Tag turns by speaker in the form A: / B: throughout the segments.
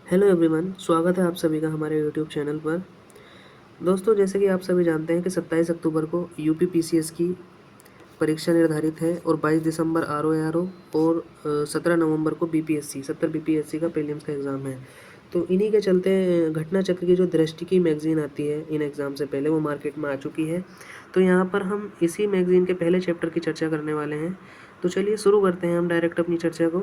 A: Hello everyone, स्वागत है आप सभी का हमारे यूट्यूब चैनल पर। दोस्तों, जैसे कि आप सभी जानते हैं कि 27 अक्टूबर को यूपी पीसीएस की परीक्षा निर्धारित है और 22 दिसंबर आरओ और 17 नवंबर को बीपीएससी 70 बीपीएससी का प्रीलिम्स का एग्ज़ाम है। तो इन्हीं के चलते घटना चक्र की जो दृष्टि की मैगज़ीन आती है इन एग्ज़ाम से पहले, वो मार्केट में आ चुकी है। तो यहाँ पर हम इसी मैगज़ीन के पहले चैप्टर की चर्चा करने वाले हैं। तो चलिए शुरू करते हैं हम डायरेक्ट अपनी चर्चा को,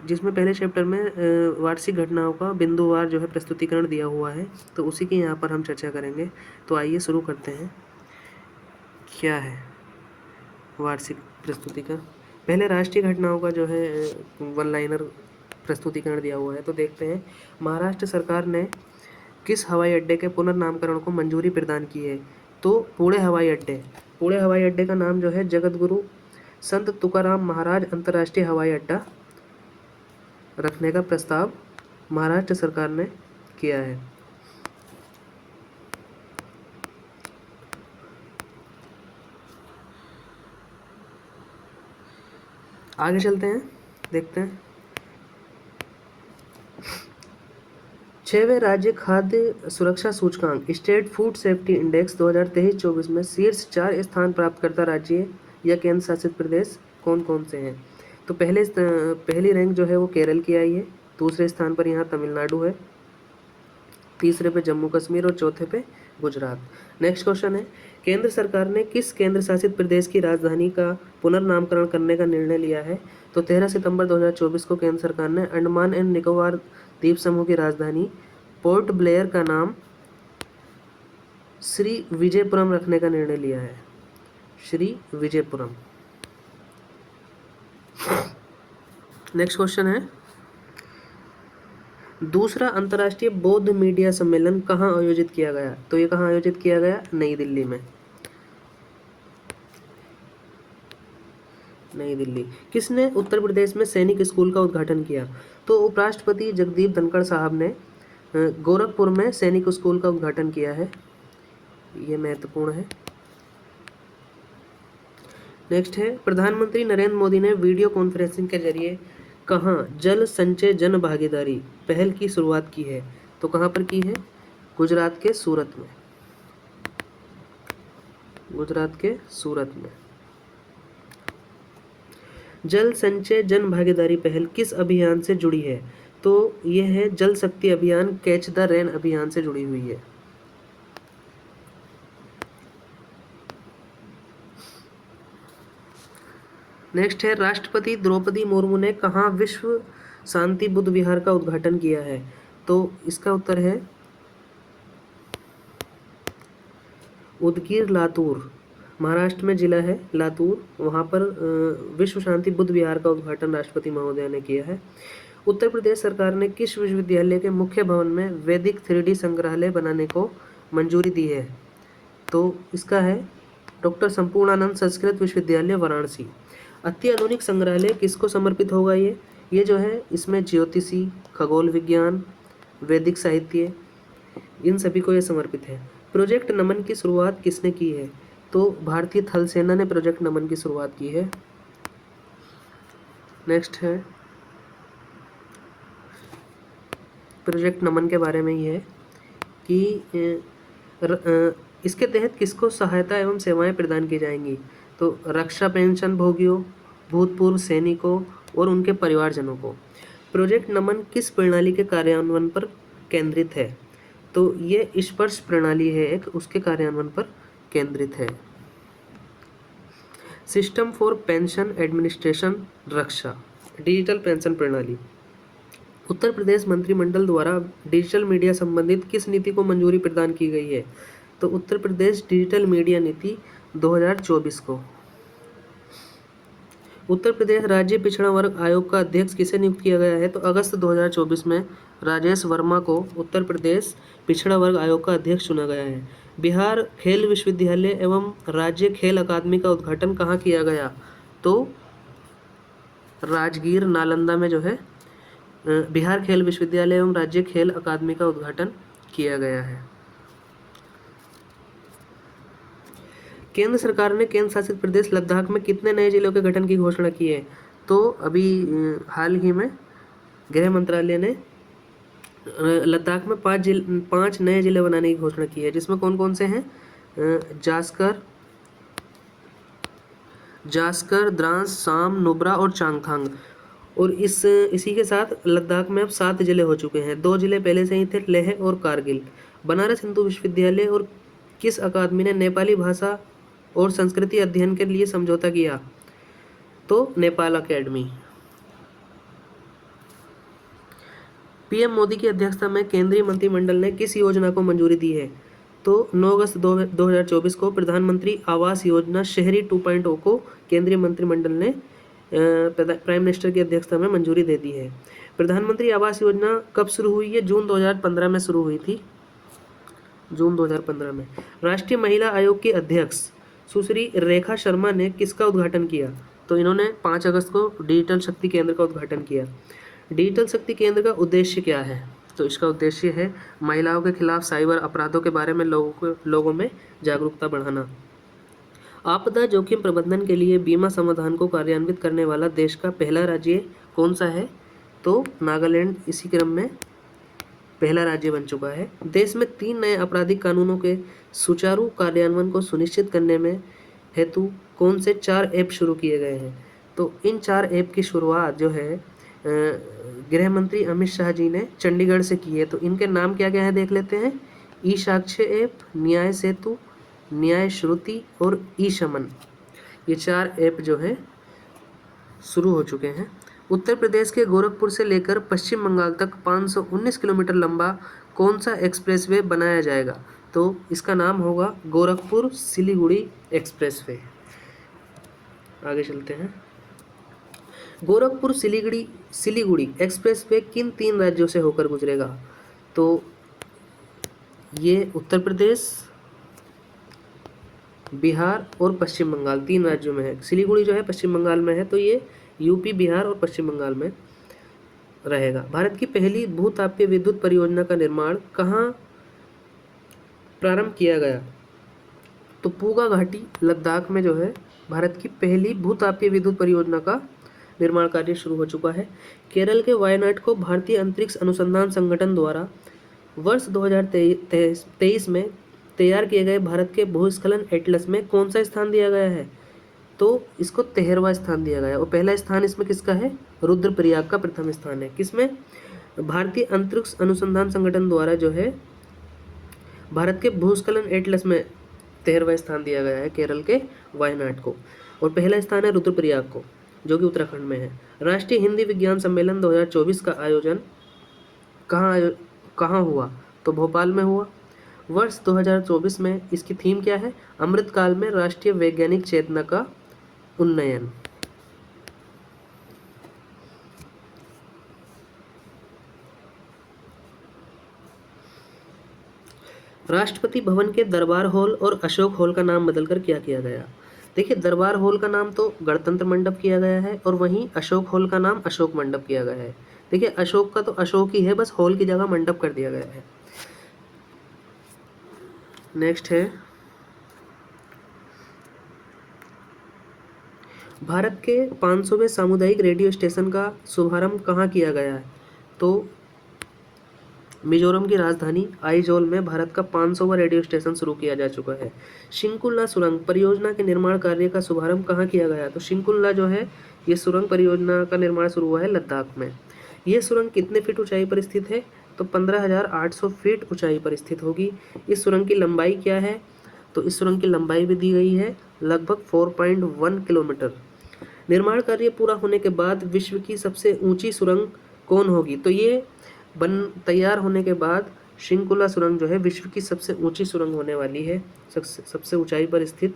A: जिसमें पहले चैप्टर में वार्षिक घटनाओं का बिंदुवार जो है प्रस्तुतिकरण दिया हुआ है। तो उसी की यहाँ पर हम चर्चा करेंगे। तो आइए शुरू करते हैं। क्या है वार्षिक प्रस्तुतिकरण? पहले राष्ट्रीय घटनाओं का जो है वन लाइनर प्रस्तुतिकरण दिया हुआ है। तो देखते हैं, महाराष्ट्र सरकार ने किस हवाई अड्डे के पुनर्नामकरण को मंजूरी प्रदान की है? तो पुणे हवाई अड्डे का नाम जो है जगतगुरु संत तुकाराम महाराज अंतर्राष्ट्रीय हवाई अड्डा रखने का प्रस्ताव महाराष्ट्र सरकार ने किया है। आगे चलते हैं, देखते हैं। 6वें राज्य खाद्य सुरक्षा सूचकांक स्टेट फूड सेफ्टी इंडेक्स 2023-24 में शीर्ष 4 स्थान प्राप्त करता राज्य या केंद्र शासित प्रदेश कौन कौन से हैं? तो पहली रैंक जो है वो केरल की आई है, दूसरे स्थान पर यहाँ तमिलनाडु है, तीसरे पे जम्मू कश्मीर और चौथे पे गुजरात। नेक्स्ट क्वेश्चन है, केंद्र सरकार ने किस केंद्र शासित प्रदेश की राजधानी का पुनर्नामकरण करने का निर्णय लिया है? तो 13 सितंबर 2024 को केंद्र सरकार ने अंडमान एंड निकोबार द्वीप समूह की राजधानी पोर्ट ब्लेयर का नाम श्री विजयपुरम रखने का निर्णय लिया है। श्री विजयपुरम। नेक्स्ट क्वेश्चन है, दूसरा अंतर्राष्ट्रीय बौद्ध मीडिया सम्मेलन कहाँ आयोजित किया गया? तो ये कहाँ आयोजित किया गया? नई दिल्ली में। नई दिल्ली। किसने उत्तर प्रदेश में सैनिक स्कूल का उद्घाटन किया? तो उपराष्ट्रपति जगदीप धनखड़ साहब ने गोरखपुर में सैनिक स्कूल का उद्घाटन किया है। ये महत्वपूर्ण है। नेक्स्ट है, प्रधानमंत्री नरेंद्र मोदी ने वीडियो कॉन्फ्रेंसिंग के जरिए कहाँ जल संचय जन भागीदारी पहल की शुरुआत की है? तो कहाँ पर की है? गुजरात के सूरत में। गुजरात के सूरत में। जल संचय जन भागीदारी पहल किस अभियान से जुड़ी है? तो यह है जल शक्ति अभियान कैच द रेन अभियान से जुड़ी हुई है। नेक्स्ट है, राष्ट्रपति द्रौपदी मुर्मू ने कहाँ विश्व शांति बुद्ध विहार का उद्घाटन किया है? तो इसका उत्तर है उदगीर, लातूर। महाराष्ट्र में जिला है लातूर, वहाँ पर विश्व शांति बुद्ध विहार का उद्घाटन राष्ट्रपति महोदय ने किया है। उत्तर प्रदेश सरकार ने किस विश्वविद्यालय के मुख्य भवन में वैदिक 3D संग्रहालय बनाने को मंजूरी दी है? तो इसका है डॉक्टर संपूर्णानंद संस्कृत विश्वविद्यालय वाराणसी। अत्याधुनिक संग्रहालय किसको समर्पित होगा? ये जो है इसमें ज्योतिषी, खगोल विज्ञान, वैदिक साहित्य, इन सभी को ये समर्पित है। प्रोजेक्ट नमन की शुरुआत किसने की है? तो भारतीय थल सेना ने प्रोजेक्ट नमन की शुरुआत की है। नेक्स्ट है, प्रोजेक्ट नमन के बारे में ये है कि इसके तहत किसको सहायता एवं सेवाएं प्रदान की जाएंगी? तो रक्षा पेंशन भोगियों, भूतपूर्व सैनिकों और उनके परिवारजनों को। प्रोजेक्ट नमन किस प्रणाली के कार्यान्वयन पर केंद्रित है? तो ये स्पर्श प्रणाली है एक, उसके कार्यान्वयन पर केंद्रित है। System for pension administration Raksha, digital pension प्रणाली। उत्तर प्रदेश मंत्रिमंडल द्वारा डिजिटल मीडिया संबंधित किस नीति को मंजूरी प्रदान की गई है? तो उत्तर प्रदेश डिजिटल मीडिया नीति 2024 को। उत्तर प्रदेश राज्य पिछड़ा वर्ग आयोग का अध्यक्ष किसे नियुक्त किया गया है? तो अगस्त 2024 में राजेश वर्मा को उत्तर प्रदेश पिछड़ा वर्ग आयोग का अध्यक्ष चुना गया है। बिहार खेल विश्वविद्यालय एवं राज्य खेल अकादमी का उद्घाटन कहाँ किया गया? तो राजगीर, नालंदा में जो है बिहार खेल विश्वविद्यालय एवं राज्य खेल अकादमी का उद्घाटन किया गया है। केंद्र सरकार ने केंद्र शासित प्रदेश लद्दाख में कितने नए जिलों के गठन की घोषणा की है? तो अभी हाल ही में गृह मंत्रालय ने लद्दाख में 5 नए जिले बनाने की घोषणा की है, जिसमें कौन कौन से हैं? जास्कर, द्रास, साम, नुब्रा और चांगथांग। और इसी के साथ लद्दाख में अब 7 जिले हो चुके हैं। 2 जिले पहले से ही थे, लेह और कारगिल। बनारस हिंदू विश्वविद्यालय और किस अकादमी ने नेपाली भाषा और संस्कृति अध्ययन के लिए समझौता किया? तो नेपाल अकेडमी। पीएम मोदी की अध्यक्षता में केंद्रीय मंत्रिमंडल ने किस योजना को मंजूरी दी है? तो 9 अगस्त 2024 को प्रधानमंत्री आवास योजना शहरी 2.0 को केंद्रीय मंत्रिमंडल ने प्राइम मिनिस्टर की अध्यक्षता में मंजूरी दे दी है। प्रधानमंत्री आवास योजना कब शुरू हुई है? जून 2015 में शुरू हुई थी, जून 2015 में। राष्ट्रीय महिला आयोग की अध्यक्ष सुश्री रेखा शर्मा ने किसका उद्घाटन किया? तो इन्होंने 5 अगस्त को डिजिटल शक्ति केंद्र का उद्घाटन किया। डिजिटल शक्ति केंद्र का उद्देश्य क्या है? तो इसका उद्देश्य है महिलाओं के खिलाफ साइबर अपराधों के बारे में लोगों में जागरूकता बढ़ाना। आपदा जोखिम प्रबंधन के लिए बीमा समाधान को कार्यान्वित करने वाला देश का पहला राज्य कौन सा है? तो नागालैंड इसी क्रम में पहला राज्य बन चुका है। देश में 3 नए आपराधिक कानूनों के सुचारू कार्यान्वयन को सुनिश्चित करने में हेतु कौन से 4 ऐप शुरू किए गए हैं? तो इन 4 ऐप की शुरुआत जो है गृह मंत्री अमित शाह जी ने चंडीगढ़ से की है। तो इनके नाम क्या क्या है देख लेते हैं। ई साक्ष्य ऐप, न्याय सेतु, न्याय श्रुति और ई शमन। ये 4 ऐप जो है शुरू हो चुके हैं। उत्तर प्रदेश के गोरखपुर से लेकर पश्चिम बंगाल तक 519 किलोमीटर लंबा कौन सा एक्सप्रेसवे बनाया जाएगा? तो इसका नाम होगा गोरखपुर सिलीगुड़ी एक्सप्रेसवे। आगे चलते हैं। गोरखपुर सिलीगुड़ी एक्सप्रेसवे किन 3 राज्यों से होकर गुजरेगा? तो ये उत्तर प्रदेश, बिहार और पश्चिम बंगाल 3 राज्यों में है। सिलीगुड़ी जो है पश्चिम बंगाल में है, तो ये यूपी, बिहार और पश्चिम बंगाल में रहेगा। भारत की पहली भूतापीय विद्युत परियोजना का निर्माण कहाँ प्रारंभ किया गया? तो पूगा घाटी लद्दाख में जो है भारत की पहली भूतापीय विद्युत परियोजना का निर्माण कार्य शुरू हो चुका है। केरल के वायनाड को भारतीय अंतरिक्ष अनुसंधान संगठन द्वारा वर्ष 2023 में तैयार किए गए भारत के भूस्खलन एटलस में कौन सा स्थान दिया गया है? तो इसको 13वां स्थान दिया गया और पहला स्थान इसमें किसका है? रुद्रप्रयाग का प्रथम स्थान है। किसमें? भारतीय अंतरिक्ष अनुसंधान संगठन द्वारा जो है भारत के भूस्खलन एटलस में 13वां स्थान दिया गया है केरल के वायनाड को, और पहला स्थान है रुद्रप्रयाग को जो कि उत्तराखंड में है। राष्ट्रीय हिंदी विज्ञान सम्मेलन 2024 का आयोजन कहाँ हुआ? तो भोपाल में हुआ। वर्ष 2024 में इसकी थीम क्या है? अमृतकाल में राष्ट्रीय वैज्ञानिक चेतना का उन्नयन। राष्ट्रपति भवन के दरबार हॉल और अशोक हॉल का नाम बदलकर क्या किया गया? देखिए, दरबार हॉल का नाम तो गणतंत्र मंडप किया गया है और वहीं अशोक हॉल का नाम अशोक मंडप किया गया है। देखिए, अशोक का तो अशोक ही है, बस हॉल की जगह मंडप कर दिया गया है। नेक्स्ट है भारत के 500वें सामुदायिक रेडियो स्टेशन का शुभारंभ कहाँ किया गया है? तो मिजोरम की राजधानी आइजोल में भारत का 500वां रेडियो स्टेशन शुरू किया जा चुका है। शिंकुल्ला सुरंग परियोजना के निर्माण कार्य का शुभारंभ कहाँ किया गया? तो शिंकुल्ला जो है ये सुरंग परियोजना का निर्माण शुरू हुआ है लद्दाख में। यह सुरंग कितने फीट ऊंचाई पर स्थित है? तो 15,800 फीट ऊंचाई पर स्थित होगी। इस सुरंग की लंबाई क्या है? तो इस सुरंग की लंबाई भी दी गई है लगभग 4.1 किलोमीटर। निर्माण कार्य पूरा होने के बाद विश्व की सबसे ऊंची सुरंग कौन होगी? तो ये तैयार होने के बाद शिंकुला सुरंग जो है विश्व की सबसे ऊंची सुरंग होने वाली है, सबसे ऊंचाई पर स्थित।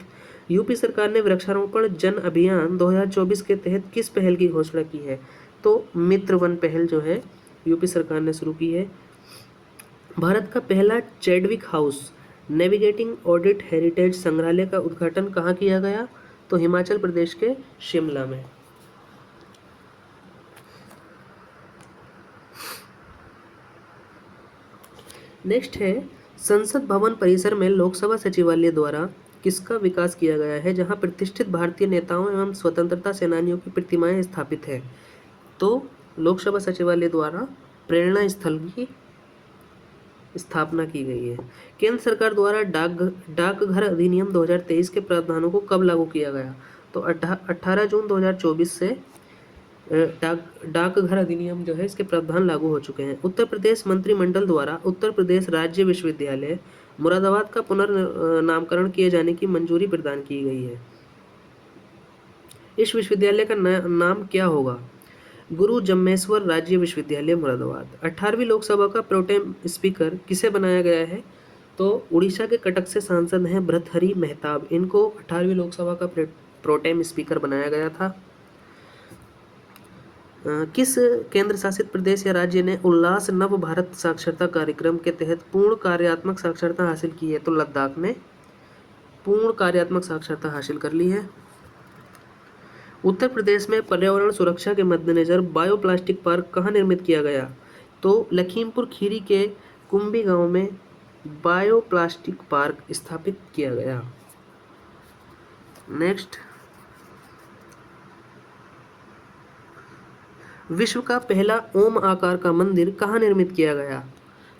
A: यूपी सरकार ने वृक्षारोपण जन अभियान 2024 के तहत किस पहल की घोषणा की है? तो मित्र वन पहल जो है यूपी सरकार ने शुरू की है। भारत का पहला Chadwick house navigating audit heritage संग्रहालय का उद्घाटन कहाँ किया गया? तो हिमाचल प्रदेश के शिमला में। नेक्स्ट है संसद भवन परिसर में लोकसभा सचिवालय द्वारा किसका विकास किया गया है जहां प्रतिष्ठित भारतीय नेताओं एवं स्वतंत्रता सेनानियों की प्रतिमाएं स्थापित हैं? तो लोकसभा सचिवालय द्वारा प्रेरणा स्थल की स्थापना की गई है। केंद्र सरकार द्वारा डाकघर अधिनियम 2023 के प्रावधानों को कब लागू किया गया? तो 18 जून 2024 से डाकघर अधिनियम जो है इसके प्रावधान लागू हो चुके हैं। उत्तर प्रदेश मंत्रिमंडल द्वारा उत्तर प्रदेश राज्य विश्वविद्यालय मुरादाबाद का पुनर्नामकरण किए जाने की मंजूरी प्रदान की गई है। इस विश्वविद्यालय का नाम क्या होगा? गुरु जम्मेश्वर राज्य विश्वविद्यालय मुरादाबाद। 18वीं लोकसभा का प्रोटेम स्पीकर किसे बनाया गया है? तो उड़ीसा के कटक से सांसद हैं भर्तृहरि मेहताब। इनको 18वीं लोकसभा का प्रोटेम स्पीकर बनाया गया था। किस केंद्र शासित प्रदेश या राज्य ने उल्लास नव भारत साक्षरता कार्यक्रम के तहत पूर्ण कार्यात्मक साक्षरता हासिल की है? तो लद्दाख ने पूर्ण कार्यात्मक साक्षरता हासिल कर ली है। उत्तर प्रदेश में पर्यावरण सुरक्षा के मद्देनजर बायोप्लास्टिक पार्क कहाँ निर्मित किया गया? तो लखीमपुर खीरी के कुंभी गांव में बायोप्लास्टिक पार्क स्थापित किया गया। नेक्स्ट, विश्व का पहला ओम आकार का मंदिर कहाँ निर्मित किया गया?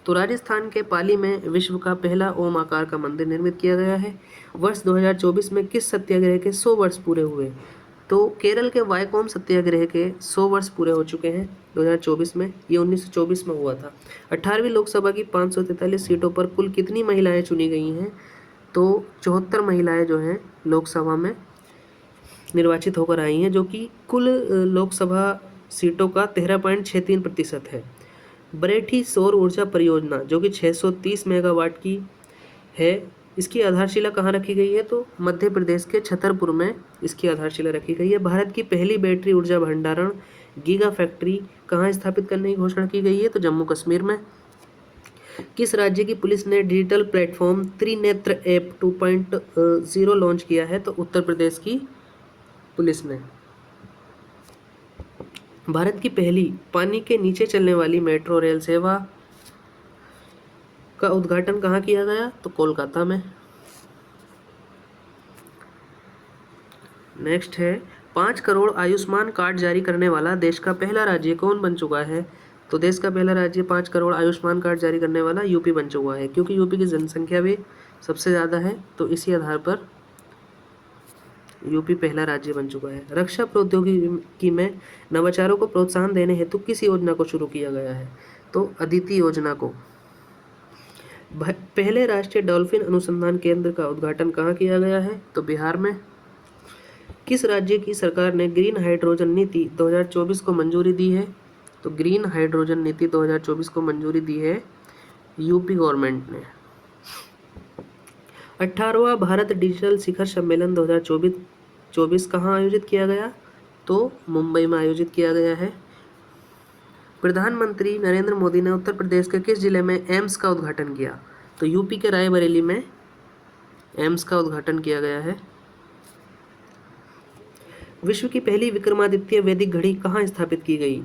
A: तो राजस्थान के पाली में विश्व का पहला ओम आकार का मंदिर निर्मित किया गया है। वर्ष 2024 में किस सत्याग्रह के 100 वर्ष पूरे हुए? तो केरल के वायकोम सत्याग्रह के 100 वर्ष पूरे हो चुके हैं 2024 में। ये 1924 में हुआ था। 18वीं लोकसभा की 543 सीटों पर कुल कितनी महिलाएं चुनी गई हैं? तो 74 महिलाएं जो हैं लोकसभा में निर्वाचित होकर आई हैं, जो कि कुल लोकसभा सीटों का 13.63% है। बरेठी सौर ऊर्जा परियोजना जो कि 630 मेगावाट की है, इसकी आधारशिला कहाँ रखी गई है? तो मध्य प्रदेश के छतरपुर में इसकी आधारशिला रखी गई है। भारत की पहली बैटरी ऊर्जा भंडारण गीगा फैक्ट्री कहाँ स्थापित करने की घोषणा की गई है? तो जम्मू कश्मीर में। किस राज्य की पुलिस ने digital platform Trinetra app 2.0 launch किया है? तो उत्तर प्रदेश की पुलिस ने। भारत की पहली पानी के नीचे चलने वाली मेट्रो रेल सेवा का उद्घाटन कहाँ किया गया? तो कोलकाता में। नेक्स्ट है, 5 करोड़ आयुष्मान कार्ड जारी करने वाला देश का पहला राज्य कौन बन चुका है? तो देश का पहला राज्य 5 करोड़ आयुष्मान कार्ड जारी करने वाला यूपी बन चुका है, क्योंकि यूपी की जनसंख्या भी सबसे ज़्यादा है, तो इसी आधार पर यूपी पहला राज्य बन चुका है। रक्षा प्रौद्योगिकी में नवाचारों को प्रोत्साहन देने हेतु किस योजना को शुरू किया गया है? तो अदिति योजना को। पहले राष्ट्रीय डॉल्फिन अनुसंधान केंद्र का उद्घाटन कहाँ किया गया है? तो बिहार में। किस राज्य की सरकार ने ग्रीन हाइड्रोजन नीति 2024 को मंजूरी दी है? तो ग्रीन हाइड्रोजन नीति 2024 को मंजूरी दी है यूपी गवर्नमेंट ने। 18वां भारत डिजिटल शिखर सम्मेलन 2024 कहाँ आयोजित किया गया? तो मुंबई में आयोजित किया गया है। प्रधानमंत्री नरेंद्र मोदी ने उत्तर प्रदेश के किस जिले में एम्स का उद्घाटन किया? तो यूपी के रायबरेली में एम्स का उद्घाटन किया गया है। विश्व की पहली विक्रमादित्य वैदिक घड़ी कहाँ स्थापित की गई?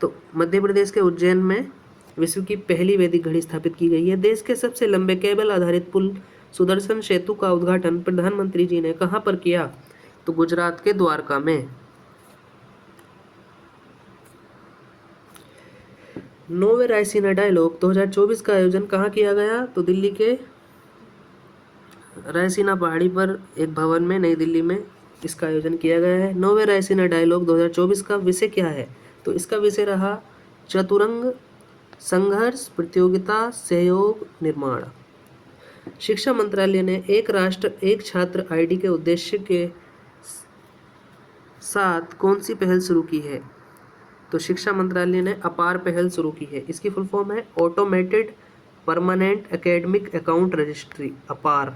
A: तो मध्य प्रदेश के उज्जैन में विश्व की पहली वैदिक घड़ी स्थापित की गई है। देश के सबसे लंबे केबल आधारित पुल सुदर्शन सेतु का उद्घाटन प्रधानमंत्री जी ने कहाँ पर किया? तो गुजरात के द्वारका में। नौवें रायसीना डायलॉग 2024 का आयोजन कहाँ किया गया? तो दिल्ली के रायसीना पहाड़ी पर एक भवन में नई दिल्ली में इसका आयोजन किया गया है। नौवें रायसीना डायलॉग 2024 का विषय क्या है? तो इसका विषय रहा चतुरंग संघर्ष प्रतियोगिता सहयोग निर्माण। शिक्षा मंत्रालय ने एक राष्ट्र एक छात्र आईडी के उद्देश्य के साथ कौन सी पहल शुरू की है? तो शिक्षा मंत्रालय ने अपार पहल शुरू की है। इसकी फुल फॉर्म है automated permanent academic account registry, अपार।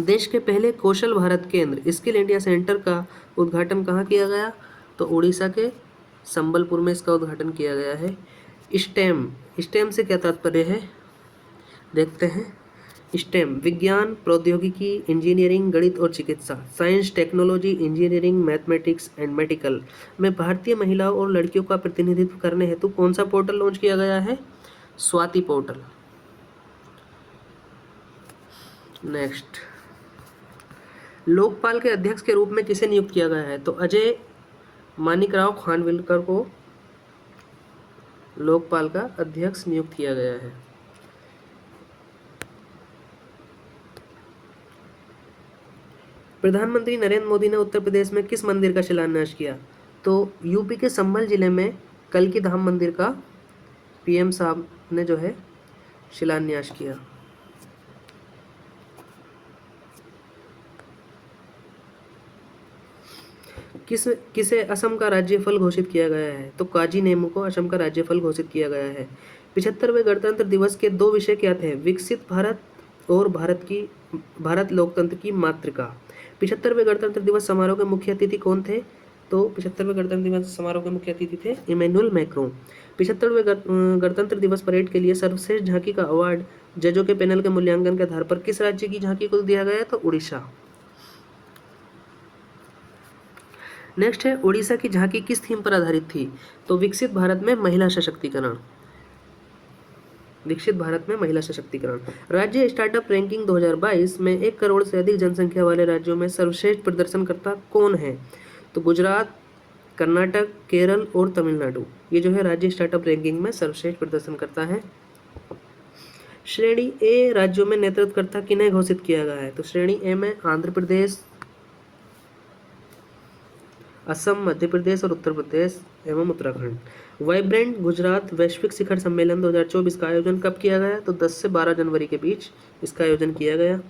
A: देश के पहले कौशल भारत केंद्र स्किल इंडिया सेंटर का उद्घाटन कहाँ किया गया? तो उड़ीसा के संबलपुर में इसका उद्घाटन किया गया है। स्टेम से क्या तात्पर्य है देखते हैं। स्टेम विज्ञान, प्रौद्योगिकी, इंजीनियरिंग, गणित और चिकित्सा, science, technology, engineering, mathematics and medical में भारतीय महिलाओं और लड़कियों का प्रतिनिधित्व करने हेतु कौन सा पोर्टल लॉन्च किया गया है? स्वाति पोर्टल। नेक्स्ट, लोकपाल के अध्यक्ष के रूप में किसे नियुक्त किया गया है? तो अजय मानिकराव खानविलकर को लोकपाल का अध्यक्ष नियुक्त किया गया है। प्रधानमंत्री नरेंद्र मोदी ने उत्तर प्रदेश में किस मंदिर का शिलान्यास किया? तो यूपी के संभल जिले में कल्कि धाम मंदिर का पीएम साहब ने जो है शिलान्यास किया। किसे असम का राज्य फल घोषित किया गया है? तो काजी नेमू को असम का राज्य फल घोषित किया गया है। 75वें गणतंत्र दिवस के 2 विषय क्या थे? विकसित भारत और भारत लोकतंत्र की मातृका। 75वें गणतंत्र दिवस समारोह के मुख्य अतिथि कौन थे? तो 75वें गणतंत्र दिवस समारोह के मुख्य अतिथि थे इमैनुअल मैक्रोन। 75वें गणतंत्र दिवस परेड के लिए सर्वश्रेष्ठ झांकी का अवार्ड जजों के पैनल के मूल्यांकन के आधार पर किस राज्य की झांकी को दिया गया? तो उड़ीसा। नेक्स्ट है, उड़ीसा की झांकी किस थीम पर आधारित थी? तो विकसित भारत में महिला सशक्तिकरण। विकसित भारत में महिला सशक्तिकरण। राज्य स्टार्टअप रैंकिंग 2022 में 1 करोड़ से अधिक जनसंख्या वाले राज्यों में सर्वश्रेष्ठ प्रदर्शनकर्ता कौन है? तो गुजरात, कर्नाटक, केरल और तमिलनाडु, ये जो है राज्य स्टार्टअप रैंकिंग में सर्वश्रेष्ठ प्रदर्शनकर्ता है। श्रेणी ए राज्यों में नेतृत्वकर्ता किन्हें घोषित किया गया है? तो श्रेणी ए में आंध्र प्रदेश, असम, मध्य प्रदेश और उत्तर प्रदेश एवं उत्तराखंड। वाइब्रेंट गुजरात वैश्विक शिखर सम्मेलन 2024 का आयोजन कब किया गया? तो 10 से 12 जनवरी के बीच इसका आयोजन किया गया।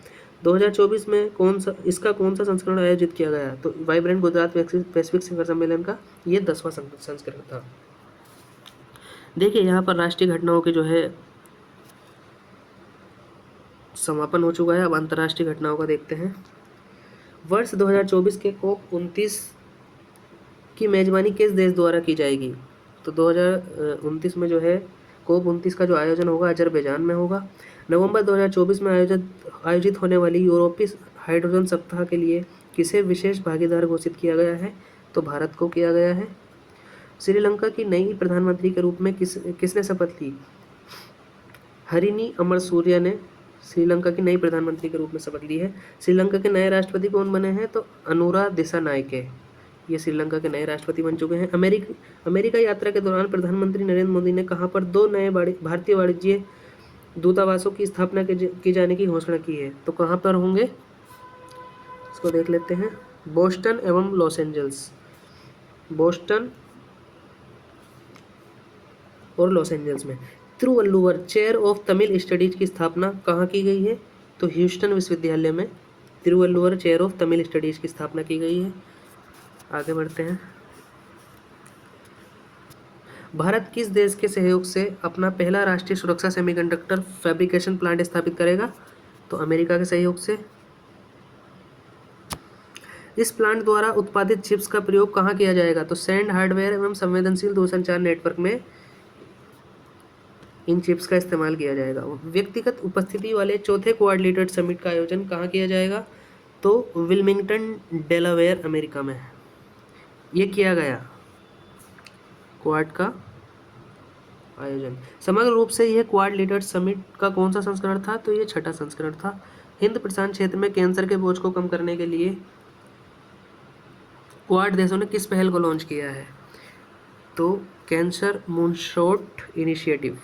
A: 2024 में इसका कौन सा संस्करण आयोजित किया गया? तो वाइब्रेंट गुजरात वैश्विक शिखर सम्मेलन का ये 10वां संस्करण था। देखिए यहाँ पर राष्ट्रीय घटनाओं के जो है समापन हो चुका है। अब अंतर्राष्ट्रीय घटनाओं का देखते हैं। वर्ष 2024 के COP29 की मेजबानी किस देश द्वारा की जाएगी? तो 2029 में जो है COP29 का जो आयोजन होगा अजरबैजान में होगा। नवंबर 2024 में आयोजित होने वाली यूरोपीय हाइड्रोजन सप्ताह के लिए किसे विशेष भागीदार घोषित किया गया है? तो भारत को किया गया है। श्रीलंका की नई प्रधानमंत्री के रूप में किसने शपथ ली? हरिनी अमरसूरिया ने श्रीलंका की नई प्रधानमंत्री के रूप में शपथ ली है। श्रीलंका के नए राष्ट्रपति कौन बने हैं? तो अनुरा दिसानायके, ये श्रीलंका के नए राष्ट्रपति बन चुके हैं। अमेरिका यात्रा के दौरान प्रधानमंत्री नरेंद्र मोदी ने कहां पर 2 नए भारतीय वाणिज्य दूतावासों की स्थापना की जाने की घोषणा की है? तो कहां पर होंगे, इसको देख लेते हैं। बोस्टन एवं लॉस एंजल्स। बोस्टन और लॉस एंजल्स में। Thiruvalluvar chair of Tamil studies की स्थापना कहाँ की गई है? तो ह्यूस्टन विश्वविद्यालय में Thiruvalluvar chair of Tamil studies की स्थापना की गई है। आगे बढ़ते हैं। भारत किस देश के सहयोग से अपना पहला राष्ट्रीय सुरक्षा सेमीकंडक्टर फैब्रिकेशन प्लांट स्थापित करेगा? तो अमेरिका के सहयोग से। इस प्लांट द्वारा उत्पादित चिप्स का प्रयोग कहाँ किया जाएगा? तो सैंड हार्डवेयर एवं संवेदनशील दूरसंचार नेटवर्क में इन चिप्स का इस्तेमाल किया जाएगा। व्यक्तिगत उपस्थिति वाले चौथे क्वाड लीडर समिट का आयोजन कहाँ किया जाएगा? तो विल्मिंगटन, डेलावेयर, अमेरिका में ये किया गया क्वाड का आयोजन। समग्र रूप से यह क्वाड लीडर समिट का कौन सा संस्करण था? तो ये 6ठा संस्करण था। हिंद प्रशांत क्षेत्र में कैंसर के बोझ को कम करने के लिए क्वाड देशों ने किस पहल को लॉन्च किया है? तो कैंसर मूनशॉट इनिशिएटिव।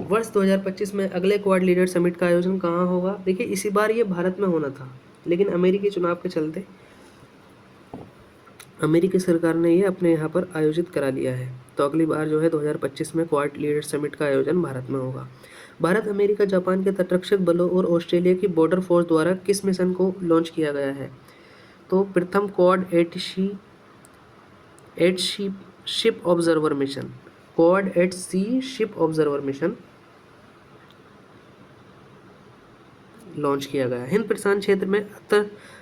A: वर्ष 2025 में अगले क्वाड लीडर समिट का आयोजन कहाँ होगा? देखिए इसी बार ये भारत में होना था, लेकिन अमेरिकी चुनाव के चलते अमेरिकी सरकार ने ये अपने यहाँ पर आयोजित करा लिया है। तो अगली बार जो है 2025 में क्वाड लीडर समिट का आयोजन भारत में होगा। भारत, अमेरिका, जापान के तटरक्षक बलों और ऑस्ट्रेलिया की बॉर्डर फोर्स द्वारा किस मिशन को लॉन्च किया गया है? तो प्रथम Quad at ship observer mission, Quad at sea ship observer mission launch किया गया। हिंद प्रशांत क्षेत्र में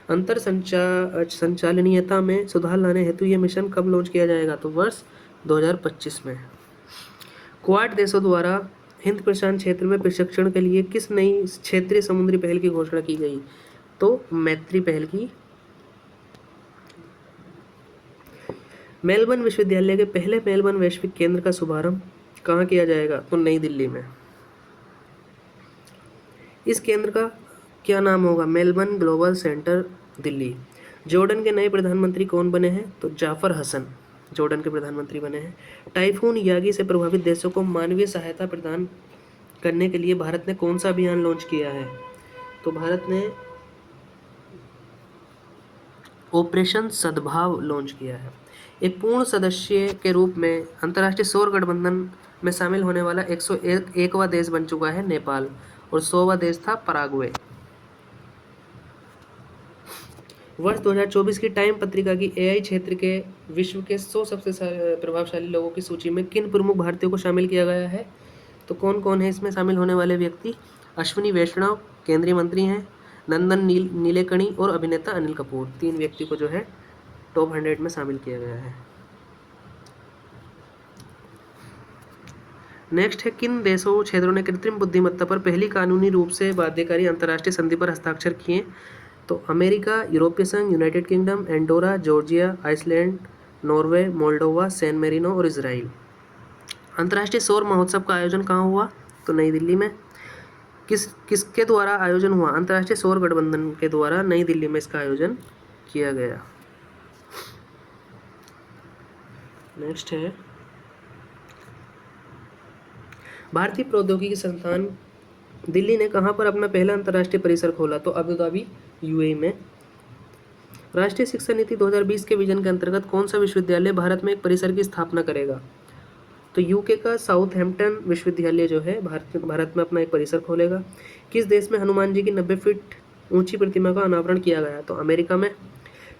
A: अंतर संचालनीयता में सुधार लाने हेतु यह मिशन कब लॉन्च किया जाएगा? तो वर्ष 2025 में। क्वाड देशों द्वारा हिंद प्रशांत क्षेत्र में प्रशिक्षण के लिए किस नई क्षेत्रीय समुद्री पहल की घोषणा की गई? तो मैत्री पहल की। मेलबर्न विश्वविद्यालय के पहले मेलबर्न वैश्विक केंद्र का शुभारंभ कहाँ किया जाएगा? तो नई दिल्ली में। इस केंद्र का क्या नाम होगा? Melbourne global centre Delhi. Jordan के नए प्रधानमंत्री कौन बने हैं? तो जाफर हसन। जॉर्डन के प्रधानमंत्री बने हैं। टाइफून यागी से प्रभावित देशों को मानवीय सहायता प्रदान करने के लिए भारत ने कौन सा अभियान लॉन्च किया है? तो भारत ने ऑपरेशन सद्भाव लॉन्च किया है। एक पूर्ण सदस्य के रूप में अंतर्राष्ट्रीय सौर गठबंधन में शामिल होने वाला 101वां देश बन चुका है नेपाल, और 100वां देश था पराग्वे। वर्ष 2024 की टाइम पत्रिका की एआई क्षेत्र के विश्व के 100 सबसे प्रभावशाली लोगों की सूची में किन प्रमुख भारतीयों को शामिल किया गया है? तो कौन कौन है इसमें शामिल होने वाले व्यक्ति? अश्विनी वैष्णव केंद्रीय मंत्री हैं, नंदन नीलेकणी और अभिनेता अनिल कपूर, 3 व्यक्ति को जो है टॉप 100 में शामिल किया गया है। नेक्स्ट है, किन देशों क्षेत्रों ने कृत्रिम बुद्धिमत्ता पर पहली कानूनी रूप से बाध्यकारी अंतर्राष्ट्रीय संधि पर हस्ताक्षर किए? तो अमेरिका, यूरोपीय संघ, United Kingdom, Andorra, Georgia, Iceland, Norway, Moldova, San Marino और इजराइल। अंतर्राष्ट्रीय सौर महोत्सव का आयोजन कहाँ हुआ? तो नई दिल्ली में। किसके द्वारा आयोजन हुआ? अंतर्राष्ट्रीय सौर गठबंधन के द्वारा नई दिल्ली में इसका आयोजन किया गया। नेक्स्ट है, भारतीय प्रौद्योगिकी संस्थान दिल्ली ने कहाँ पर अपना पहला अंतर्राष्ट्रीय परिसर खोला? तो अबू धाबी, यूएई में। राष्ट्रीय शिक्षा नीति 2020 के विजन के अंतर्गत कौन सा विश्वविद्यालय भारत में एक परिसर की स्थापना करेगा? तो यूके का साउथहैम्पटन विश्वविद्यालय जो है भारत में अपना एक परिसर खोलेगा। किस देश में हनुमान जी की 90 फीट ऊंची प्रतिमा का अनावरण किया गया? तो अमेरिका में।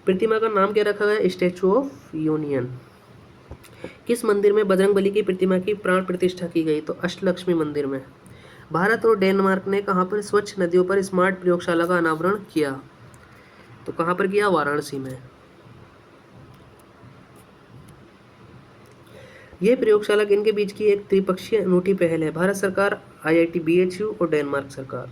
A: प्रतिमा का नाम क्या रखा गया? Statue of union. किस मंदिर में बजरंगबली की प्रतिमा की प्राण प्रतिष्ठा की गई? तो अष्टलक्ष्मी मंदिर में। भारत और डेनमार्क ने कहाँ पर स्वच्छ नदियों पर स्मार्ट प्रयोगशाला का अनावरण किया? तो कहाँ पर किया? वाराणसी में। यह प्रयोगशाला इनके बीच की एक त्रिपक्षीय अनूठी पहल है, भारत सरकार, IIT BHU और डेनमार्क सरकार।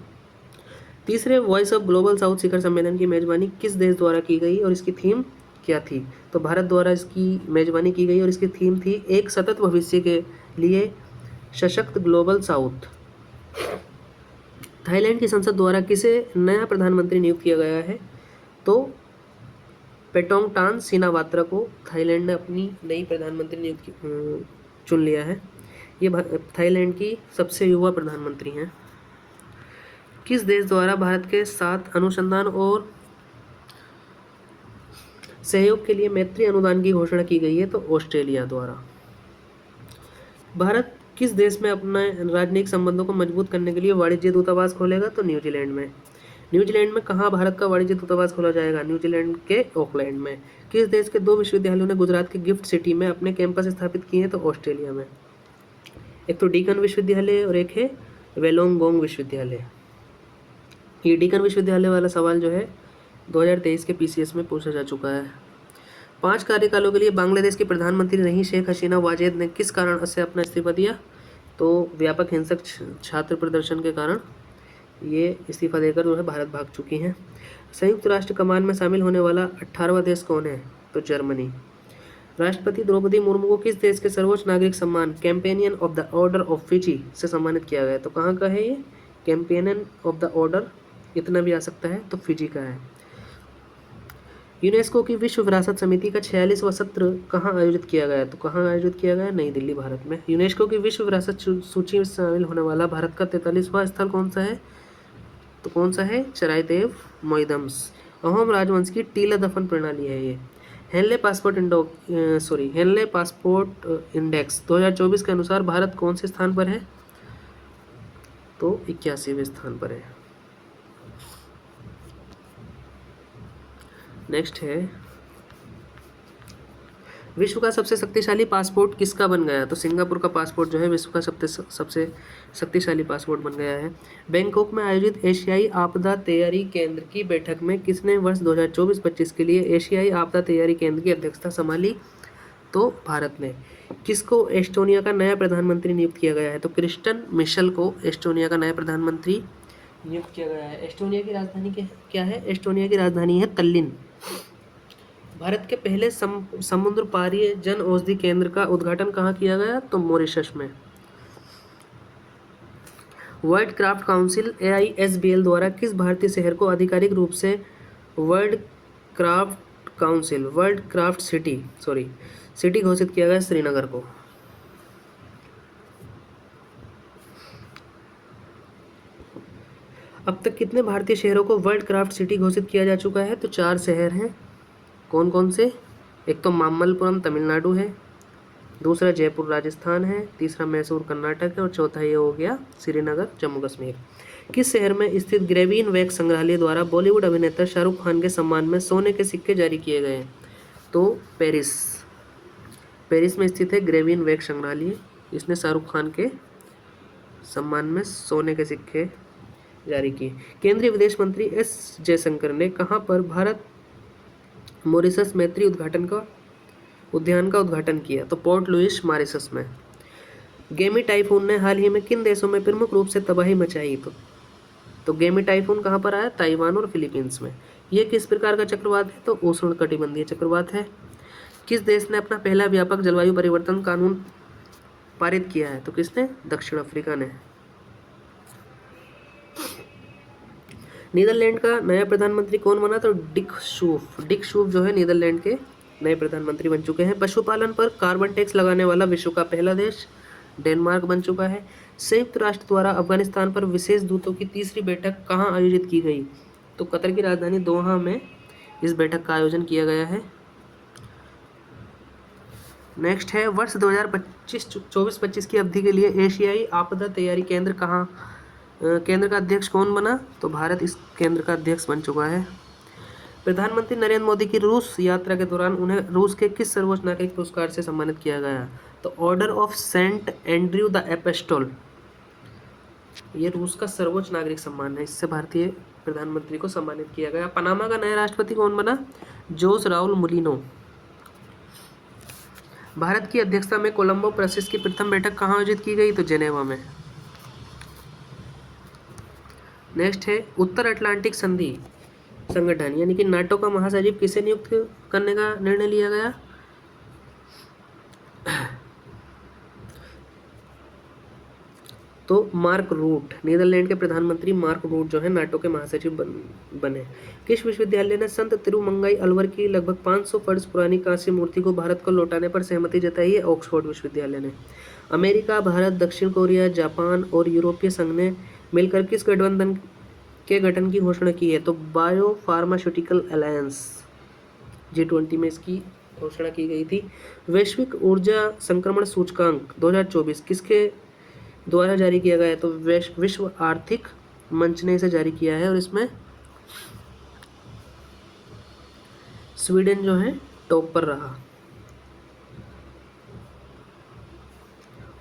A: तीसरे वॉइस ऑफ ग्लोबल साउथ शिखर सम्मेलन की मेजबानी किस देश द्वारा की गई और इसकी थीम क्या थी? तो भारत द्वारा इसकी मेजबानी की गई और इसकी थीम थी एक सतत भविष्य के लिए सशक्त ग्लोबल साउथ। थाईलैंड की संसद द्वारा किसे नया प्रधानमंत्री नियुक्त किया गया है? तो पेटोंगटान सिनावात्रा को थाईलैंड ने अपनी नई प्रधानमंत्री चुन लिया है। ये थाईलैंड की सबसे युवा प्रधानमंत्री हैं। किस देश द्वारा भारत के साथ अनुसंधान और सहयोग के लिए मैत्री अनुदान की घोषणा की गई है? तो ऑस्ट्रेलिया द्वारा। भारत किस देश में अपने राजनयिक संबंधों को मजबूत करने के लिए वाणिज्य दूतावास खोलेगा? तो न्यूजीलैंड में। न्यूजीलैंड में कहाँ भारत का वाणिज्य दूतावास खोला जाएगा? न्यूजीलैंड के ऑकलैंड में। किस देश के 2 विश्वविद्यालयों ने गुजरात के गिफ्ट सिटी में अपने कैंपस स्थापित किए हैं? तो ऑस्ट्रेलिया में। एक तो डीकन विश्वविद्यालय और एक है वेलोंगोंग विश्वविद्यालय। ये डीकन विश्वविद्यालय वाला सवाल जो है 2023 के PCS में पूछा जा चुका है। 5 कार्यकालों के लिए बांग्लादेश की प्रधानमंत्री रही शेख हसीना वाजेद ने किस कारण से अपना इस्तीफा दिया? तो व्यापक हिंसक छात्र प्रदर्शन के कारण ये इस्तीफा देकर जो है भारत भाग चुकी हैं। संयुक्त राष्ट्र कमान में शामिल होने वाला 18वां देश कौन है? तो जर्मनी। राष्ट्रपति द्रौपदी मुर्मू को किस देश के सर्वोच्च नागरिक सम्मान companion of the order of Fiji से सम्मानित किया गया? तो कहाँ का है ये कैंपेनियन ऑफ द ऑर्डर? इतना भी आ सकता है, तो फिजी का है। यूनेस्को की विश्व विरासत समिति का 46वां सत्र कहाँ आयोजित किया गया? तो कहाँ आयोजित किया गया? नई दिल्ली, भारत में। यूनेस्को की विश्व विरासत सूची में शामिल होने वाला भारत का 43वां स्थल कौन सा है? तो कौन सा है? चराइदेव मोइदम्स। अहोम राजवंश की टीला दफन प्रणाली है ये। हेनले पासपोर्ट इंडेक्स 2024 के अनुसार भारत कौन से स्थान पर है? तो 81वें स्थान पर है। नेक्स्ट है, विश्व का सबसे शक्तिशाली पासपोर्ट किसका बन गया? तो सिंगापुर का पासपोर्ट जो है विश्व का सबसे शक्तिशाली पासपोर्ट बन गया है। बैंकॉक में आयोजित एशियाई आपदा तैयारी केंद्र की बैठक में किसने वर्ष 2024-25 के लिए एशियाई आपदा तैयारी केंद्र की अध्यक्षता संभाली? तो भारत ने। किसको एस्टोनिया का नया प्रधानमंत्री नियुक्त किया गया है? तो क्रिस्टन मिशेल को एस्टोनिया का नया प्रधानमंत्री नियुक्त किया गया है। एस्टोनिया की राजधानी क्या है? एस्टोनिया की राजधानी है तल्लीन। भारत के पहले समुद्र पारीय जन औषधि केंद्र का उद्घाटन कहाँ किया गया? तो मॉरिशस में। वर्ल्ड क्राफ्ट काउंसिल AISBL द्वारा किस भारतीय शहर को आधिकारिक रूप से world craft council world craft city घोषित किया गया श्रीनगर को। अब तक कितने भारतीय शहरों को वर्ल्ड क्राफ्ट सिटी घोषित किया जा चुका है? तो 4 शहर हैं। कौन कौन से? एक तो मामल्लपुरम तमिलनाडु है, दूसरा जयपुर राजस्थान है, तीसरा मैसूर कर्नाटक है और चौथा ये हो गया श्रीनगर जम्मू कश्मीर। किस शहर में स्थित ग्रेविन वैक्स संग्रहालय द्वारा बॉलीवुड अभिनेता शाहरुख खान के सम्मान में सोने के सिक्के जारी किए गए? तो पेरिस में स्थित है ग्रेविन वैक्स संग्रहालय। इसने शाहरुख खान के सम्मान में सोने के सिक्के जारी किए। केंद्रीय विदेश मंत्री एस जयशंकर ने कहां पर भारत मॉरिशस मैत्री उद्यान का उद्घाटन किया? तो पोर्ट लुइस मॉरिशस में। गेमी टाइफून ने हाल ही में किन देशों में प्रमुख रूप से तबाही मचाई? तो गेमी टाइफून कहां पर आया? ताइवान और फिलीपींस में। यह किस प्रकार का चक्रवात है? तो उष्णकटिबंधीय चक्रवात है। किस देश ने अपना पहला व्यापक जलवायु परिवर्तन कानून पारित किया है? तो किसने? दक्षिण अफ्रीका ने। नीदरलैंड का नया प्रधानमंत्री कौन बना? तो डिक शूफ जो है नीदरलैंड के नए प्रधानमंत्री बन चुके हैं। पशुपालन पर कार्बन टैक्स लगाने वाला विश्व का पहला देश डेनमार्क बन चुका है। संयुक्त राष्ट्र द्वारा अफगानिस्तान पर विशेष दूतों की तीसरी बैठक कहाँ आयोजित की गई? तो कतर की राजधानी दोहा में इस बैठक का आयोजन किया गया है। नेक्स्ट है वर्ष 2024-25 की अवधि के लिए एशियाई आपदा तैयारी केंद्र केंद्र का अध्यक्ष कौन बना? तो भारत इस केंद्र का अध्यक्ष बन चुका है। प्रधानमंत्री नरेंद्र मोदी की रूस यात्रा के दौरान उन्हें रूस के किस सर्वोच्च नागरिक पुरस्कार से सम्मानित किया गया? तो order of Saint Andrew the Apostle. ये रूस का सर्वोच्च नागरिक सम्मान है। इससे भारतीय प्रधानमंत्री को सम्मानित किया गया। पनामा का नया राष्ट्रपति कौन बना? जोस राउल मुलिनो। भारत की अध्यक्षता में कोलंबो प्रोसेस की प्रथम बैठक कहाँ आयोजित की गई? तो जेनेवा में। नेक्स्ट है उत्तर अटलांटिक संधि संगठन यानी कि नाटो का महासचिव किसे नियुक्त करने का निर्णय लिया गया? तो मार्क रूट। नीदरलैंड के प्रधानमंत्री मार्क रूट जो है नाटो के महासचिव बने। किस विश्वविद्यालय ने संत तिरुमंगाई अलवर की लगभग 500 वर्ष पुरानी कांस्य मूर्ति को भारत को लौटाने पर सहमति जताई है? ऑक्सफोर्ड विश्वविद्यालय ने। अमेरिका, भारत, दक्षिण कोरिया, जापान और यूरोपीय संघ ने मिलकर किस गठबंधन के गठन की घोषणा की है? तो बायो फार्मास्यूटिकल अलायंस G20 में इसकी घोषणा की गई थी। वैश्विक ऊर्जा संक्रमण सूचकांक 2024 किसके द्वारा जारी किया गया है? तो विश्व आर्थिक मंच ने इसे जारी किया है और इसमें स्वीडन जो है टॉप पर रहा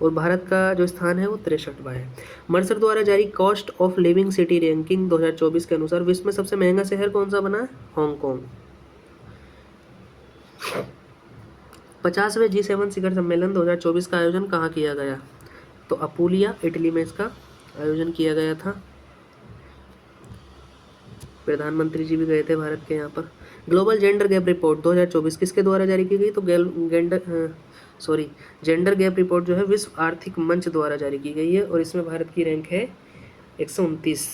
A: और भारत का जो स्थान है वो 63वां है। मर्सर द्वारा जारी cost of living city ranking 2024 के अनुसार विश्व में सबसे महंगा शहर कौन सा बना है? हांगकांग। 50वें G7 शिखर सम्मेलन 2024 का आयोजन कहाँ किया गया? तो अपूलिया इटली में इसका आयोजन किया गया था। प्रधानमंत्री जी भी गए थे भारत के यहाँ पर। ग्लोबल जेंडर गैप रिपोर्ट 2024 किसके द्वारा जारी की गई? तो जेंडर गैप रिपोर्ट जो है विश्व आर्थिक मंच द्वारा जारी की गई है और इसमें भारत की रैंक है 129।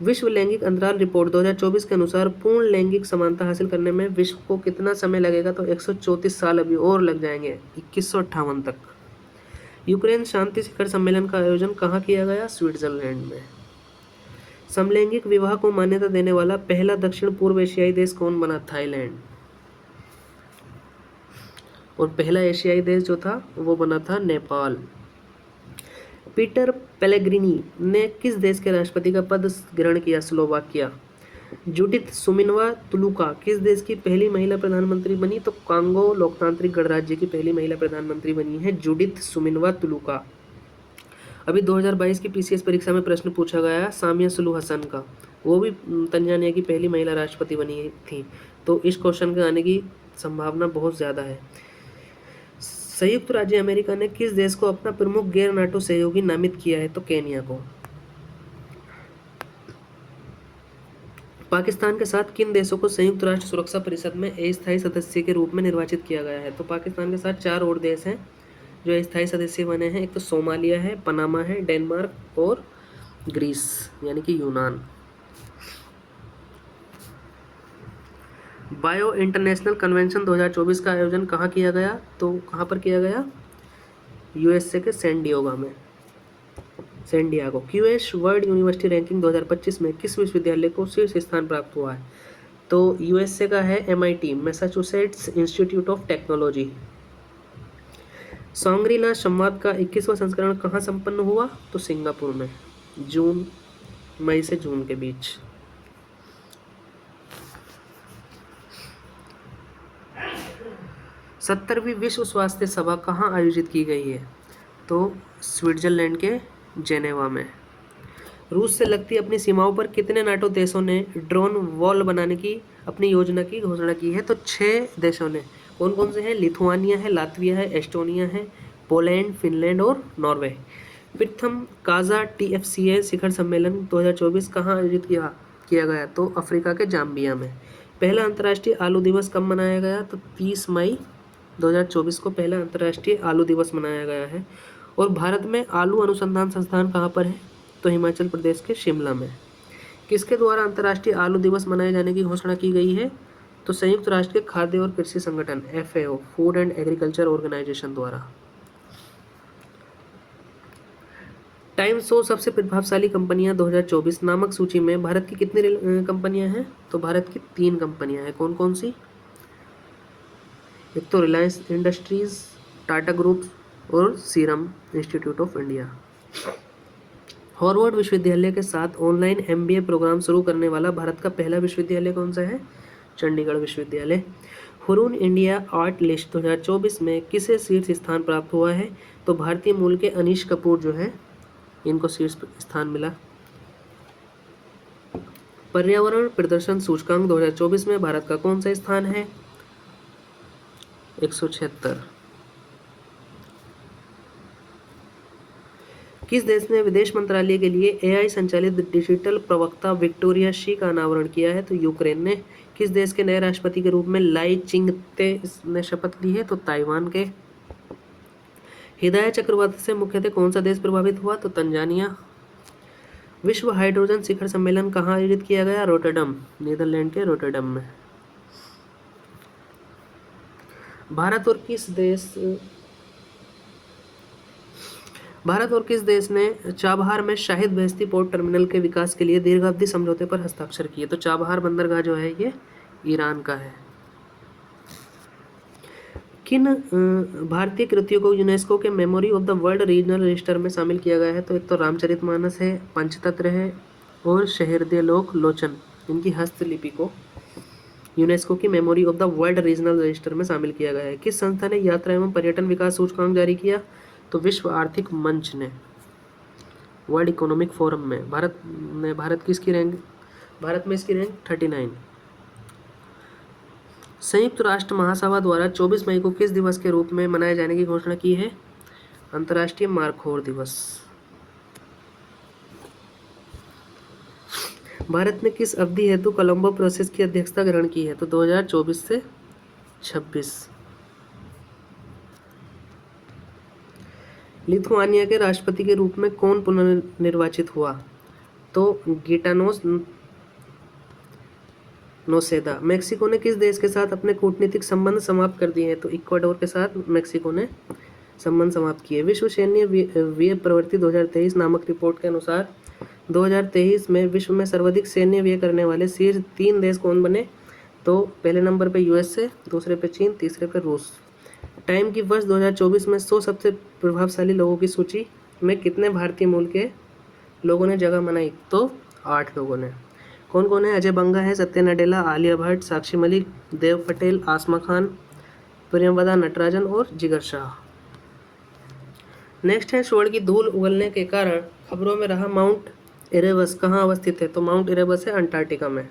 A: विश्व लैंगिक अंतराल रिपोर्ट 2024 के अनुसार पूर्ण लैंगिक समानता हासिल करने में विश्व को कितना समय लगेगा? तो 134 साल अभी और लग जाएंगे 2158 तक। यूक्रेन शांति शिखर सम्मेलन का आयोजन कहाँ किया गया? स्विट्जरलैंड में। समलैंगिक विवाह को मान्यता देने वाला पहला दक्षिण पूर्व एशियाई देश कौन बना? थाईलैंड। और पहला एशियाई देश जो था वो बना था नेपाल। पीटर पेलेग्रिनी ने किस देश के राष्ट्रपति का पद ग्रहण किया? स्लोवाकिया। जुडिथ सुमिनवा तुलुका किस देश की पहली महिला प्रधानमंत्री बनी? तो कांगो लोकतांत्रिक गणराज्य की पहली महिला प्रधानमंत्री बनी है जुडिथ सुमिनवा तुलुका। अभी 2022 की PCS परीक्षा में प्रश्न पूछा गया सामिया सुलू हसन का, वो भी तंजानिया की पहली महिला राष्ट्रपति बनी थी, तो इस क्वेश्चन के आने की संभावना बहुत ज़्यादा है। संयुक्त राज्य अमेरिका ने किस देश को अपना प्रमुख गैर नाटो सहयोगी नामित किया है? तो केन्या को। पाकिस्तान के साथ किन देशों को संयुक्त राष्ट्र सुरक्षा परिषद में अस्थायी सदस्य के रूप में निर्वाचित किया गया है? तो पाकिस्तान के साथ 4 और देश हैं जो अस्थायी सदस्य बने हैं। एक तो सोमालिया है, पनामा है, डेनमार्क और ग्रीस यानी कि यूनान। बायो इंटरनेशनल कन्वेंशन 2024 का आयोजन कहाँ किया गया? तो कहाँ पर किया गया? यूएसए के San Diego. QS World University Ranking 2025 में किस विश्वविद्यालय को शीर्ष स्थान प्राप्त हुआ है? तो यूएसए का है MIT, Massachusetts Institute of Technology. Shangri-La संवाद का 21वां संस्करण कहाँ संपन्न हुआ? तो सिंगापुर में, मई से जून के बीच। सत्तरवीं विश्व स्वास्थ्य सभा कहाँ आयोजित की गई है? तो स्विट्जरलैंड के जेनेवा में। रूस से लगती अपनी सीमाओं पर कितने नाटो देशों ने ड्रोन वॉल बनाने की अपनी योजना की घोषणा की है? तो 6 देशों ने। कौन कौन से हैं? लिथुआनिया है, लातविया है, एस्टोनिया है, पोलैंड, फिनलैंड और नॉर्वे। प्रथम काजा TFCA शिखर सम्मेलन 2024 कहाँ आयोजित किया गया? तो अफ्रीका के जाम्बिया में। पहला अंतर्राष्ट्रीय आलू दिवस कब मनाया गया? तो 30 मई 2024 को पहला अंतर्राष्ट्रीय आलू दिवस मनाया गया है। और भारत में आलू अनुसंधान संस्थान कहाँ पर है? तो हिमाचल प्रदेश के शिमला में। किसके द्वारा अंतर्राष्ट्रीय आलू दिवस मनाए जाने की घोषणा की गई है? तो संयुक्त राष्ट्र के खाद्य और कृषि संगठन FAO, food and agriculture organisation द्वारा। टाइम शो सबसे प्रभावशाली कंपनियां 2024 नामक सूची में भारत की कितनी कंपनियां हैं? तो भारत की 3 कंपनियां हैं। कौन कौन सी? एक तो रिलायंस इंडस्ट्रीज, टाटा ग्रुप और serum institute of India. Harvard विश्वविद्यालय के साथ ऑनलाइन MBA प्रोग्राम शुरू करने वाला भारत का पहला विश्वविद्यालय कौन सा है? चंडीगढ़ विश्वविद्यालय। हुरून इंडिया आर्ट लिस्ट 2024 में किसे शीर्ष स्थान प्राप्त हुआ है? तो भारतीय मूल के अनीश कपूर जो है, इनको शीर्ष स्थान मिला। पर्यावरण प्रदर्शन सूचकांक 2024 में भारत का कौन सा स्थान है? 176। किस देश ने विदेश मंत्रालय के लिए AI संचालित डिजिटल प्रवक्ता विक्टोरिया शी का अनावरण किया है? तो यूक्रेन ने। किस देश के नए राष्ट्रपति के रूप में लाई चिंगते ने शपथ ली है? तो ताइवान के। हिदायत चक्रवात से मुख्यतः कौन सा देश प्रभावित हुआ? तो तंजानिया। विश्व हाइड्रोजन शिखर सम्मेलन कहाँ आयोजित किया गया? रोटरडम, नीदरलैंड के रोटरडम में। भारत और किस देश ने चाबहार में शाहिद बेहेश्ती पोर्ट टर्मिनल के विकास के लिए दीर्घावधि समझौते पर हस्ताक्षर किए? तो चाबहार बंदरगाह जो है ये ईरान का है। किन भारतीय कृतियों को यूनेस्को के memory of the world regional register में शामिल किया गया है? तो एक तो रामचरितमानस है, पंचतंत्र है और सहृदयलोक लोचन। इनकी हस्तलिपि को यूनेस्को की memory of the world regional register में शामिल किया गया है। किस संस्था ने यात्रा एवं पर्यटन विकास सूचकांक जारी किया? तो विश्व आर्थिक मंच ने। वर्ल्ड इकोनॉमिक फोरम में भारत में इसकी रैंक 39। संयुक्त राष्ट्र महासभा द्वारा 24 मई को किस दिवस के रूप में मनाए जाने की घोषणा की है? अंतर्राष्ट्रीय मारखोर दिवस। भारत ने किस अवधि हेतु कोलंबो प्रोसेस की अध्यक्षता ग्रहण की है? तो 2024 से 26। लिथुआनिया के राष्ट्रपति के रूप में कौन पुनर्निर्वाचित हुआ? तो गिटानोस नोसेदा। मेक्सिको ने किस देश के साथ अपने कूटनीतिक संबंध समाप्त कर दिए हैं? तो इक्वाडोर के साथ मेक्सिको ने संबंध समाप्त किए। विश्व सैन्य व्यय प्रवृत्ति 2023 नामक रिपोर्ट के अनुसार 2023 में विश्व में सर्वाधिक सैन्य व्यय करने वाले शीर्ष 3 देश कौन बने? तो पहले नंबर पे USA, दूसरे पे चीन, तीसरे पे रूस। टाइम की वर्ष 2024 में 100 सबसे प्रभावशाली लोगों की सूची में कितने भारतीय मूल के लोगों ने जगह बनाई? तो 8 लोगों ने। कौन कौन है? अजय बंगा है, सत्या नडेला, आलिया भट्ट, साक्षी मलिक, देव पटेल, आसमा खान, प्रियंवदा नटराजन और जिगर शाह। नेक्स्ट है स्वर्ण की धूल उगलने के कारण खबरों में रहा माउंट एरेबस कहाँ अवस्थित है? तो माउंट एरेबस है अंटार्कटिका में।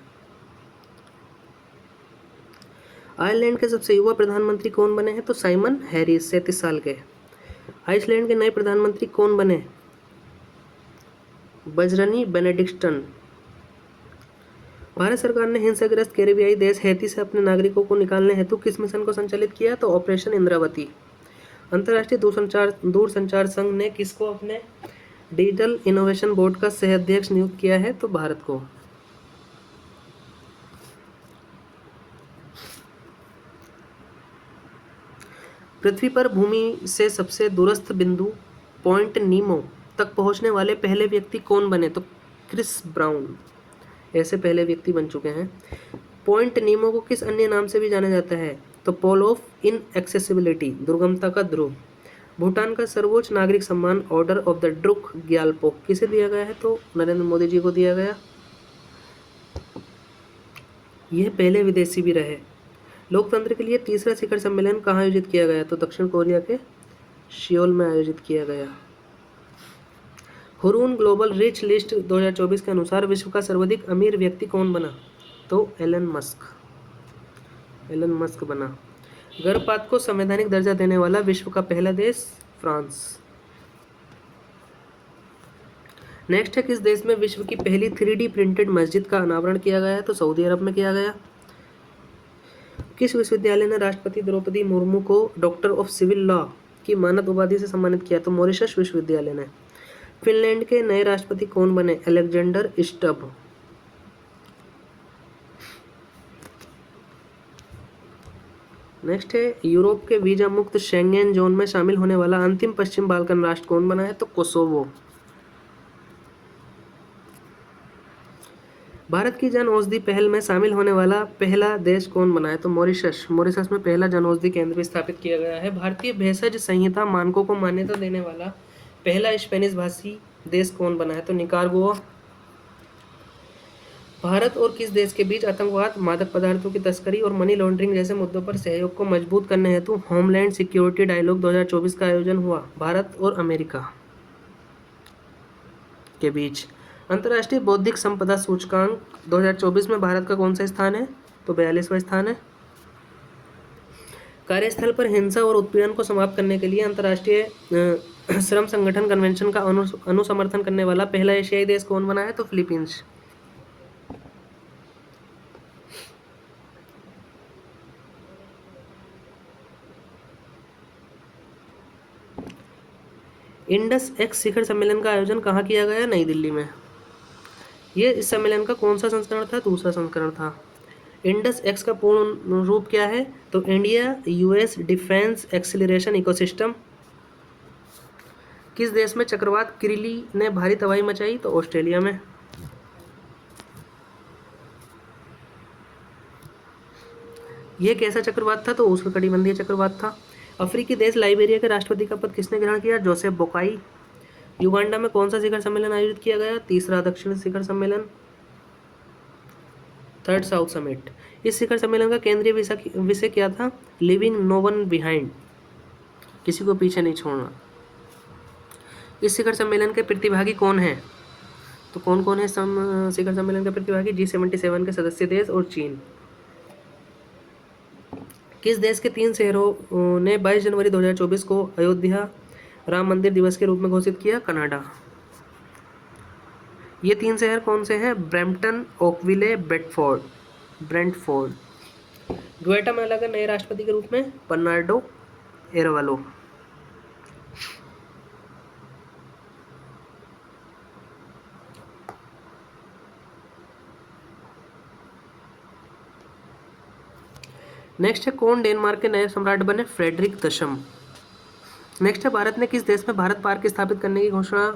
A: आयरलैंड के सबसे युवा प्रधानमंत्री कौन बने हैं? तो साइमन हैरिस 37 साल के। आइसलैंड के नए प्रधानमंत्री कौन बने? बजरनी बेनेडिक्टन। भारत सरकार ने हिंसाग्रस्त कैरिबियाई देश हैती से अपने नागरिकों को निकालने हेतु किस मिशन को संचालित किया? तो ऑपरेशन इंद्रावती। अंतर्राष्ट्रीय दूरसंचार संघ ने किसको अपने डिजिटल इनोवेशन बोर्ड का सह अध्यक्ष नियुक्त किया है? तो भारत को। पृथ्वी पर भूमि से सबसे दूरस्थ बिंदु पॉइंट नीमो तक पहुंचने वाले पहले व्यक्ति कौन बने? तो क्रिस ब्राउन ऐसे पहले व्यक्ति बन चुके हैं। पॉइंट नीमो को किस अन्य नाम से भी जाना जाता है? तो पोल ऑफ इनएक्सेसिबिलिटी, दुर्गमता का ध्रुव। भूटान का सर्वोच्च नागरिक सम्मान order of the Druk Gyalpo किसे दिया गया है? तो नरेंद्र मोदी जी को दिया गया। यह पहले विदेशी भी रहे। लोकतंत्र के लिए तीसरा शिखर सम्मेलन कहाँ आयोजित किया गया? तो दक्षिण कोरिया के सियोल में आयोजित किया गया। हुरून ग्लोबल रिच लिस्ट 2024 के अनुसार विश्व का सर्वाधिक अमीर व्यक्ति कौन बना? तो एलन मस्क बना। गर्भपात को संवैधानिक दर्जा देने वाला विश्व का पहला देश फ्रांस। नेक्स्ट है, किस देश में विश्व की पहली 3D प्रिंटेड मस्जिद का अनावरण किया गया है? तो सऊदी अरब में किया गया। किस विश्वविद्यालय ने राष्ट्रपति द्रौपदी मुर्मू को डॉक्टर ऑफ सिविल लॉ की मानद उपाधि से सम्मानित किया? तो मॉरिशस विश्वविद्यालय ने। फिनलैंड के नए राष्ट्रपति कौन बने? Alexander Stubb. नेक्स्ट है, यूरोप के वीजा मुक्त शेंगेन जोन में शामिल होने वाला अंतिम पश्चिम बाल्कन राष्ट्र कौन बना है? तो कोसोवो। भारत की जन औषधि पहल में शामिल होने वाला पहला देश कौन बना है? तो मॉरिशस में पहला जन औषधि केंद्र भी स्थापित किया गया है। भारतीय भेषज संहिता मानकों को मान्यता देने वाला पहला स्पेनिश भाषी देश कौन बना है? तो निकारागुआ। भारत और किस देश के बीच आतंकवाद, मादक पदार्थों की तस्करी और मनी लॉन्ड्रिंग जैसे मुद्दों पर सहयोग को मजबूत करने हेतु होमलैंड सिक्योरिटी डायलॉग 2024 का आयोजन हुआ? भारत और अमेरिका के बीच। अंतर्राष्ट्रीय बौद्धिक संपदा सूचकांक 2024 में भारत का कौन सा स्थान है? तो 42वां स्थान है। कार्यस्थल पर हिंसा और उत्पीड़न को समाप्त करने के लिए अंतर्राष्ट्रीय श्रम संगठन कन्वेंशन का अनुसमर्थन करने वाला पहला एशियाई देश कौन बना है? तो फिलीपींस। इंडस एक्स शिखर सम्मेलन का आयोजन कहाँ किया गया? नई दिल्ली में। ये इस सम्मेलन का कौन सा संस्करण था? दूसरा संस्करण था। इंडस एक्स का पूर्ण रूप क्या है? तो India US defence acceleration ecosystem. किस देश में चक्रवात किरिली ने भारी तबाही मचाई? तो ऑस्ट्रेलिया में। यह कैसा चक्रवात था? तो उष्णकटिबंधीय चक्रवात था। अफ्रीकी देश लाइबेरिया के राष्ट्रपति का पद किसने ग्रहण किया? जोसेफ बोकाई। युगांडा में कौन सा शिखर सम्मेलन आयोजित किया गया? तीसरा दक्षिण शिखर सम्मेलन, थर्ड साउथ समिट। इस शिखर सम्मेलन का केंद्रीय विषय क्या था? लिविंग नो वन बिहाइंड, किसी को पीछे नहीं छोड़ना। इस शिखर सम्मेलन के प्रतिभागी कौन हैं? तो कौन कौन है शिखर सम्मेलन के प्रतिभागी? G77 के सदस्य देश और चीन। किस देश के 3 शहरों ने 22 जनवरी 2024 को अयोध्या राम मंदिर दिवस के रूप में घोषित किया? कनाडा। ये 3 शहर कौन से हैं? Brampton, Oakville, Brentford. ग्वाटेमाला के नए राष्ट्रपति के रूप में बर्नार्डो एरेवालो। नेक्स्ट है, कौन डेनमार्क के नए सम्राट बने? फ्रेडरिक दशम। नेक्स्ट है, भारत ने किस देश में भारत पार्क स्थापित करने की घोषणा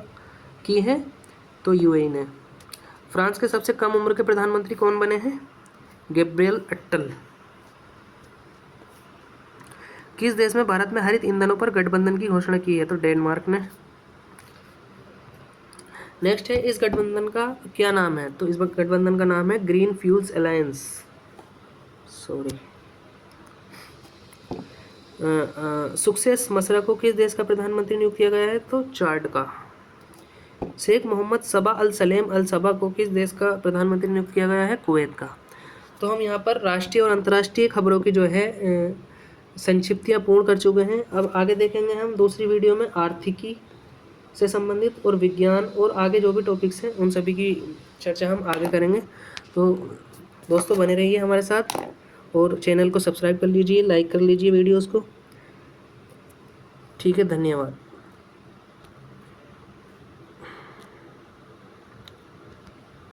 A: की है? तो यूएई ने। फ्रांस के सबसे कम उम्र के प्रधानमंत्री कौन बने हैं? गैब्रियल अट्टल। किस देश में भारत में हरित ईंधनों पर गठबंधन की घोषणा की है? तो डेनमार्क ने। नेक्स्ट है, इस गठबंधन का क्या नाम है? तो इस गठबंधन का नाम है ग्रीन फ्यूल्स अलायंस। सक्सेस मसरा को किस देश का प्रधानमंत्री नियुक्त किया गया है? तो चाड का। शेख मोहम्मद सबा अल सलेम अल सबा को किस देश का प्रधानमंत्री नियुक्त किया गया है? कुवैत का। तो हम यहाँ पर राष्ट्रीय और अंतर्राष्ट्रीय खबरों की जो है संक्षिप्तियाँ पूर्ण कर चुके हैं। अब आगे देखेंगे हम दूसरी वीडियो में आर्थिकी से संबंधित और विज्ञान और आगे जो भी टॉपिक्स हैं उन सभी की चर्चा हम आगे करेंगे। तो दोस्तों बने रहिए हमारे साथ और चैनल को सब्सक्राइब कर लीजिए, लाइक कर लीजिए वीडियोस को। ठीक है, धन्यवाद।